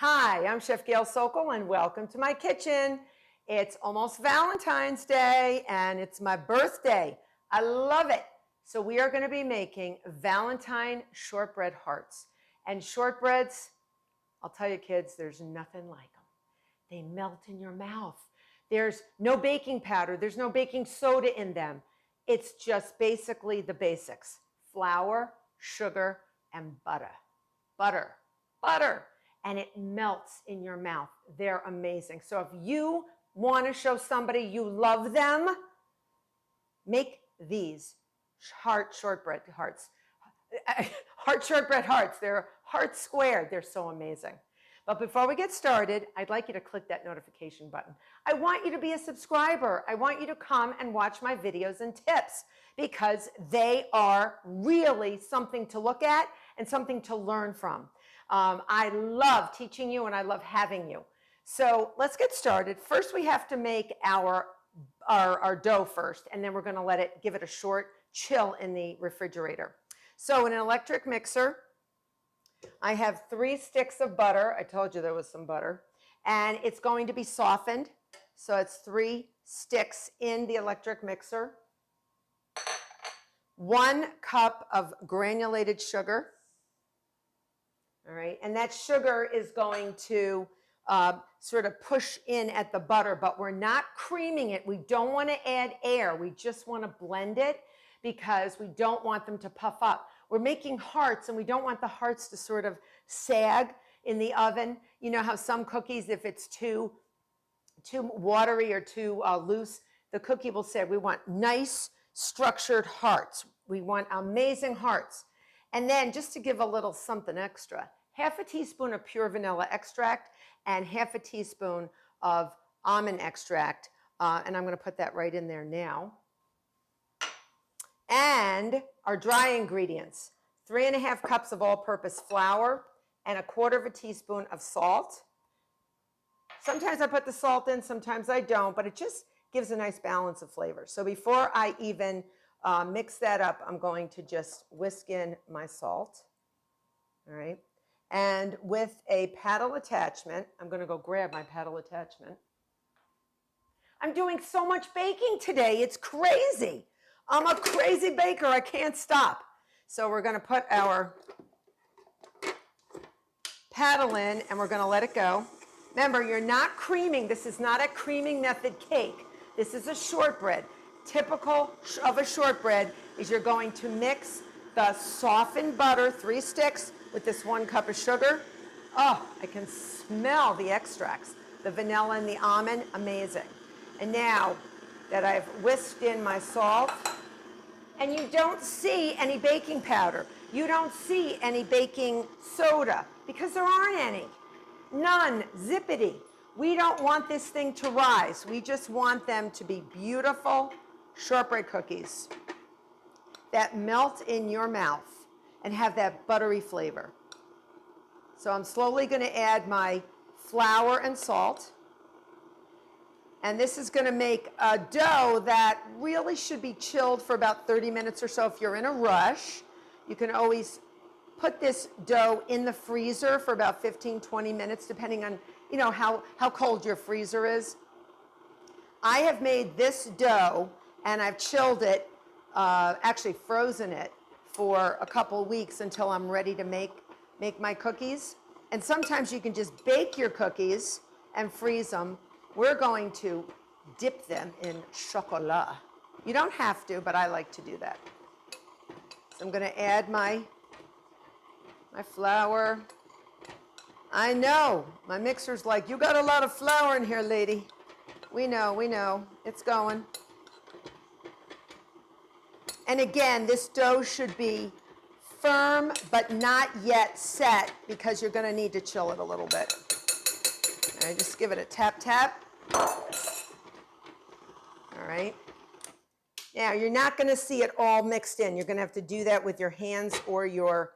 Hi, I'm Chef Gail Sokol and welcome to my kitchen. It's almost Valentine's Day and it's my birthday. I love it. So we are going to be making Valentine shortbread hearts. And shortbreads, I'll tell you kids, there's nothing like them. They melt in your mouth. There's no baking powder. There's no baking soda in them. It's just basically the basics. Flour, sugar, and butter. Butter. And it melts in your mouth. They're amazing. So if you want to show somebody you love them, make these shortbread hearts. Shortbread hearts. They're heart squared. They're so amazing. But before we get started, I'd like you to click that notification button. I want you to be a subscriber. I want you to come and watch my videos and tips because they are really something to look at and something to learn from. I love teaching you and I love having you. So let's get started. First, we have to make our dough first, and then we're going to give it a short chill in the refrigerator. So in an electric mixer, I have 3 sticks of butter. I told you there was some butter. And it's going to be softened. So it's 3 sticks in the electric mixer. 1 cup of granulated sugar. All right, and that sugar is going to sort of push in at the butter, but we're not creaming it. We don't want to add air. We just want to blend it because we don't want them to puff up. We're making hearts, and we don't want the hearts to sort of sag in the oven. You know how some cookies, if it's too watery or too loose, the cookie will say, we want nice, structured hearts. We want amazing hearts. And then just to give a little something extra, half a teaspoon of pure vanilla extract and half a teaspoon of almond extract. And I'm going to put that right in there now. And our dry ingredients, 3½ cups of all-purpose flour and 1/4 teaspoon of salt. Sometimes I put the salt in, sometimes I don't, but it just gives a nice balance of flavor. So before I even mix that up, I'm going to just whisk in my salt, all right? And with a paddle attachment, I'm going to go grab my paddle attachment. I'm doing so much baking today, it's crazy. I'm a crazy baker, I can't stop. So we're going to put our paddle in and we're going to let it go. Remember, you're not creaming. This is not a creaming method cake. This is a shortbread. Typical of a shortbread is you're going to mix the softened butter, 3 sticks, with this 1 cup of sugar. Oh, I can smell the extracts. The vanilla and the almond, amazing. And now that I've whisked in my salt, and you don't see any baking powder, you don't see any baking soda, because there aren't any. None, zippity. We don't want this thing to rise. We just want them to be beautiful shortbread cookies that melt in your mouth and have that buttery flavor. So I'm slowly going to add my flour and salt. And this is going to make a dough that really should be chilled for about 30 minutes or so. If you're in a rush, you can always put this dough in the freezer for about 15-20 minutes, depending on how cold your freezer is. I have made this dough and I've chilled it, actually frozen it for a couple weeks until I'm ready to make my cookies. And sometimes you can just bake your cookies and freeze them. We're going to dip them in chocolat. You don't have to, but I like to do that. So I'm going to add my flour. I know, my mixer's like, you got a lot of flour in here, lady. We know, it's going. And again, this dough should be firm, but not yet set because you're gonna need to chill it a little bit. All right, just give it a tap, tap. All right. Now, you're not gonna see it all mixed in. You're gonna have to do that with your hands or your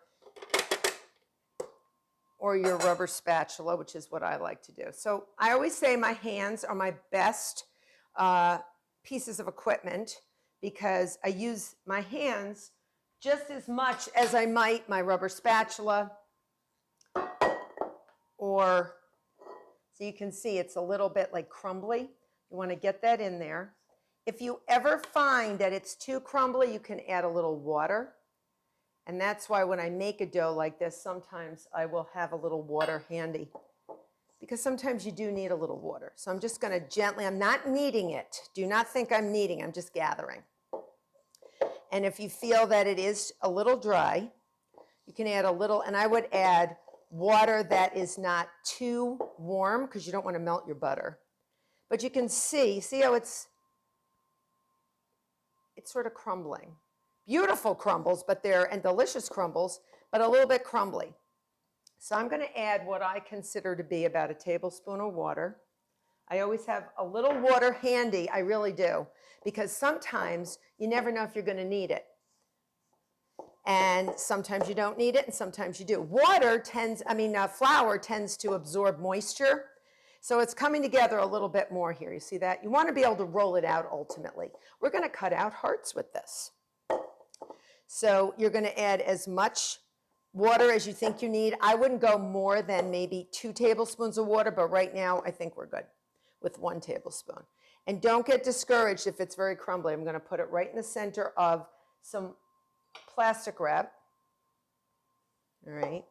rubber spatula, which is what I like to do. So I always say my hands are my best pieces of equipment because I use my hands just as much as I might my rubber spatula or or, so you can see it's a little bit like crumbly. You want to get that in there. If you ever find that it's too crumbly, you can add a little water. And that's why when I make a dough like this, sometimes I will have a little water handy, because sometimes you do need a little water. So I'm just going to gently, I'm not kneading it. Do not think I'm kneading, I'm just gathering. And if you feel that it is a little dry, you can add a little, and I would add water that is not too warm because you don't want to melt your butter. But you can see how it's sort of crumbling. Beautiful crumbles, and delicious crumbles, but a little bit crumbly. So I'm going to add what I consider to be about a tablespoon of water. I always have a little water handy, I really do, because sometimes you never know if you're going to need it. And sometimes you don't need it, and sometimes you do. Flour tends to absorb moisture, so it's coming together a little bit more here. You see that? You want to be able to roll it out ultimately. We're going to cut out hearts with this. So you're going to add as much water as you think you need. I wouldn't go more than maybe 2 tablespoons of water, but right now I think we're good with 1 tablespoon. And don't get discouraged if it's very crumbly. I'm going to put it right in the center of some plastic wrap. All right.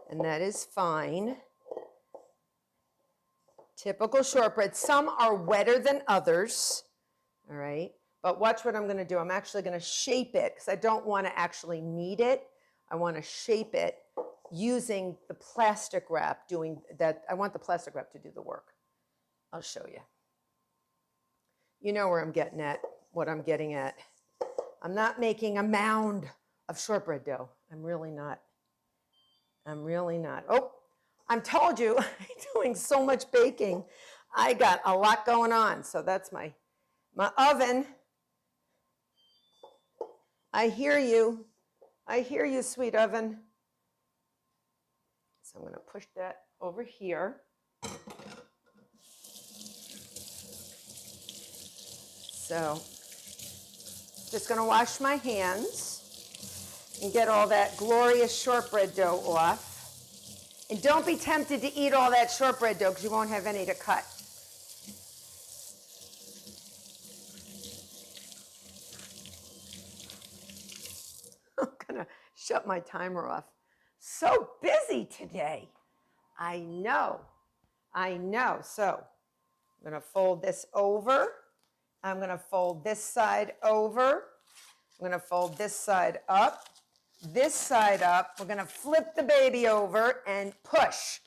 And that is fine. Typical shortbread. Some are wetter than others. All right. But watch what I'm going to do. I'm actually going to shape it because I don't want to actually knead it. I want to shape it using the plastic wrap doing that. I want the plastic wrap to do the work. I'll show you. You know where I'm getting at, what I'm getting at. I'm not making a mound of shortbread dough. I'm really not. Oh, I'm told you, I'm doing so much baking. I got a lot going on. So that's my oven. I hear you, sweet oven. So I'm going to push that over here. So just going to wash my hands and get all that glorious shortbread dough off. And don't be tempted to eat all that shortbread dough because you won't have any to cut. I'm going to shut my timer off. So busy today. I know. So I'm going to fold this over. I'm going to fold this side over. I'm going to fold this side up. This side up. We're going to flip the baby over and push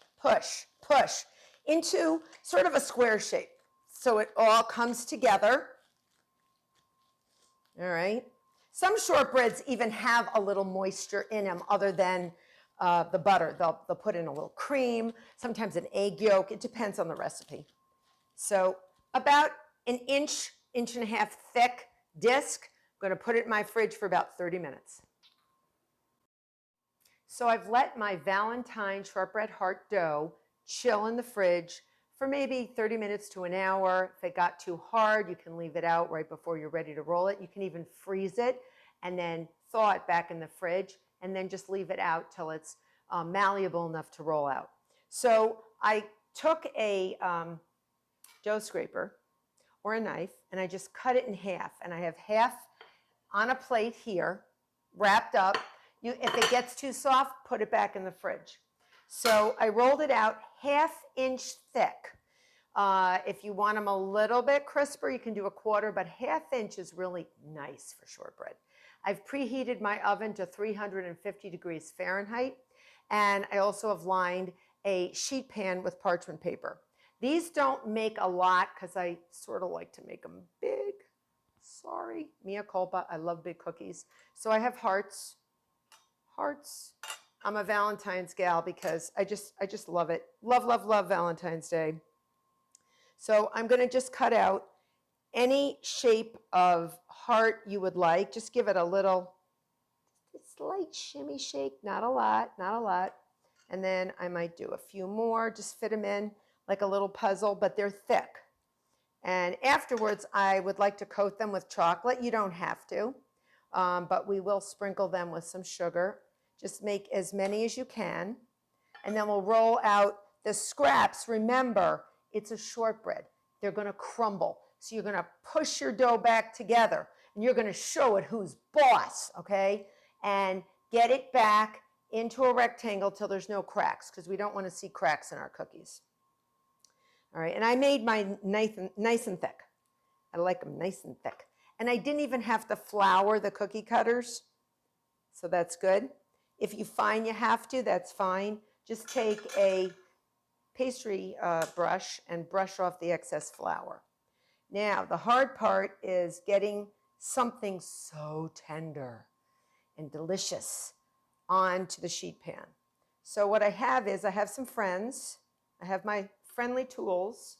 into sort of a square shape so it all comes together. All right. Some shortbreads even have a little moisture in them other than the butter. They'll put in a little cream, sometimes an egg yolk. It depends on the recipe. So about an inch and a half thick disc. I'm going to put it in my fridge for about 30 minutes. So I've let my Valentine shortbread heart dough chill in the fridge for maybe 30 minutes to an hour. If it got too hard, you can leave it out right before you're ready to roll it. You can even freeze it and then thaw it back in the fridge and then just leave it out till it's malleable enough to roll out. So I took a dough scraper or a knife and I just cut it in half, and I have half on a plate here wrapped up. If it gets too soft, put it back in the fridge. So I rolled it out 1/2 inch thick. If you want them a little bit crisper, you can do 1/4, but 1/2 inch is really nice for shortbread. I've preheated my oven to 350 degrees Fahrenheit, and I also have lined a sheet pan with parchment paper. These don't make a lot because I sort of like to make them big. Sorry, mea culpa, I love big cookies. So I have hearts. I'm a Valentine's gal because I just love it. Love Valentine's Day. So I'm going to just cut out any shape of heart you would like. Just give it a slight shimmy shake, not a lot. And then I might do a few more, just fit them in like a little puzzle, but they're thick. And afterwards, I would like to coat them with chocolate. You don't have to, but we will sprinkle them with some sugar. Just make as many as you can. and then we'll roll out the scraps. Remember, it's a shortbread. They're going to crumble. So you're going to push your dough back together, and you're going to show it who's boss, okay? And get it back into a rectangle till there's no cracks, because we don't want to see cracks in our cookies. All right, and I made mine nice and thick. I like them nice and thick. And I didn't even have to flour the cookie cutters, so that's good. If you find you have to, that's fine. Just take a pastry brush and brush off the excess flour. Now, the hard part is getting something so tender and delicious onto the sheet pan. So what I have is I have some friends. I have my friendly tools.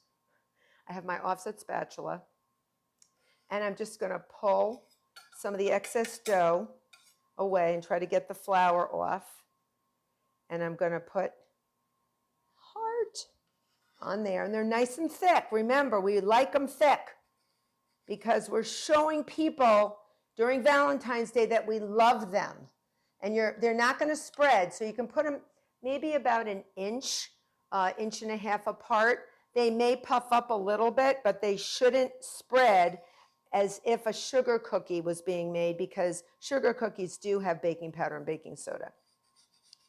I have my offset spatula. And I'm just going to pull some of the excess dough away and try to get the flour off. And I'm going to put heart on there. And they're nice and thick. Remember, we like them thick because we're showing people during Valentine's Day that we love them. And they're not going to spread. So you can put them maybe about an inch, inch and a half apart. They may puff up a little bit, but they shouldn't spread as if a sugar cookie was being made, because sugar cookies do have baking powder and baking soda.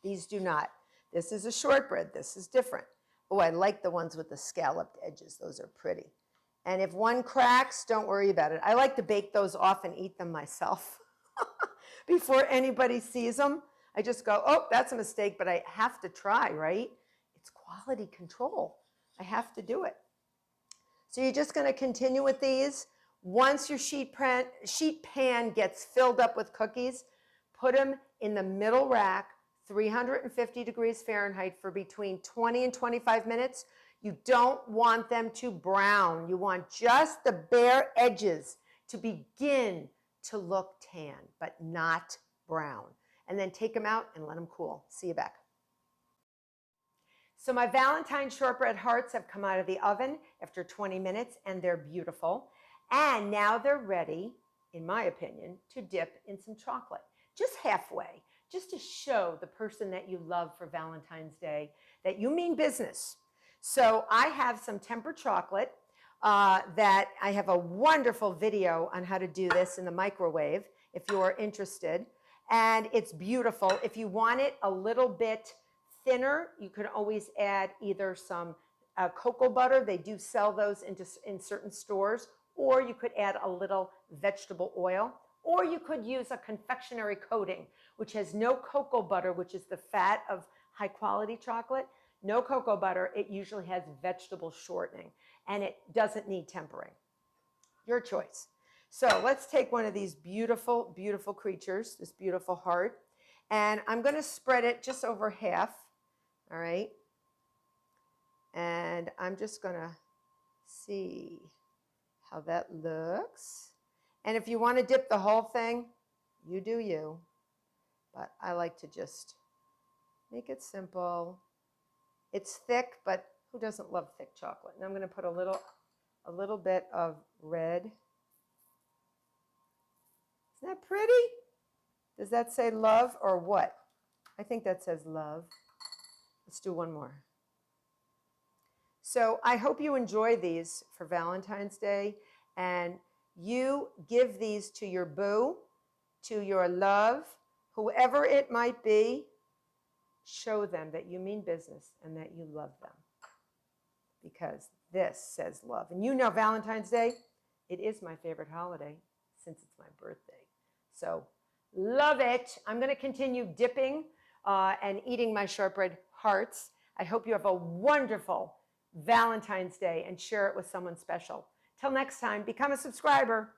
These do not. This is a shortbread. This is different. Oh, I like the ones with the scalloped edges. Those are pretty. And if one cracks, don't worry about it. I like to bake those off and eat them myself before anybody sees them. I just go, oh, that's a mistake, but I have to try, right? It's quality control. I have to do it. So you're just going to continue with these. Once your sheet pan gets filled up with cookies, put them in the middle rack, 350 degrees Fahrenheit for between 20 and 25 minutes. You don't want them to brown. You want just the bare edges to begin to look tan, but not brown. And then take them out and let them cool. See you back. So my Valentine shortbread hearts have come out of the oven after 20 minutes, and they're beautiful. And now they're ready, in my opinion, to dip in some chocolate. Just halfway, just to show the person that you love for Valentine's Day that you mean business. So I have some tempered chocolate that I have a wonderful video on how to do this in the microwave if you're interested. And it's beautiful. If you want it a little bit thinner, you can always add either some cocoa butter. They do sell those in certain stores. Or you could add a little vegetable oil. Or you could use a confectionery coating, which has no cocoa butter, which is the fat of high quality chocolate. No cocoa butter. It usually has vegetable shortening, and it doesn't need tempering. Your choice. So let's take one of these beautiful, beautiful creatures, this beautiful heart, and I'm going to spread it just over half. All right. And I'm just going to see how that looks. And if you want to dip the whole thing, you do you. But I like to just make it simple. It's thick, but who doesn't love thick chocolate? And I'm going to put a little bit of red. Isn't that pretty? Does that say love or what? I think that says love. Let's do one more. So I hope you enjoy these for Valentine's Day, and you give these to your boo, to your love, whoever it might be. Show them that you mean business and that you love them, because this says love. And you know Valentine's Day, it is my favorite holiday since it's my birthday. So love it. I'm going to continue dipping and eating my shortbread hearts. I hope you have a wonderful Valentine's Day and share it with someone special. Till next time, become a subscriber.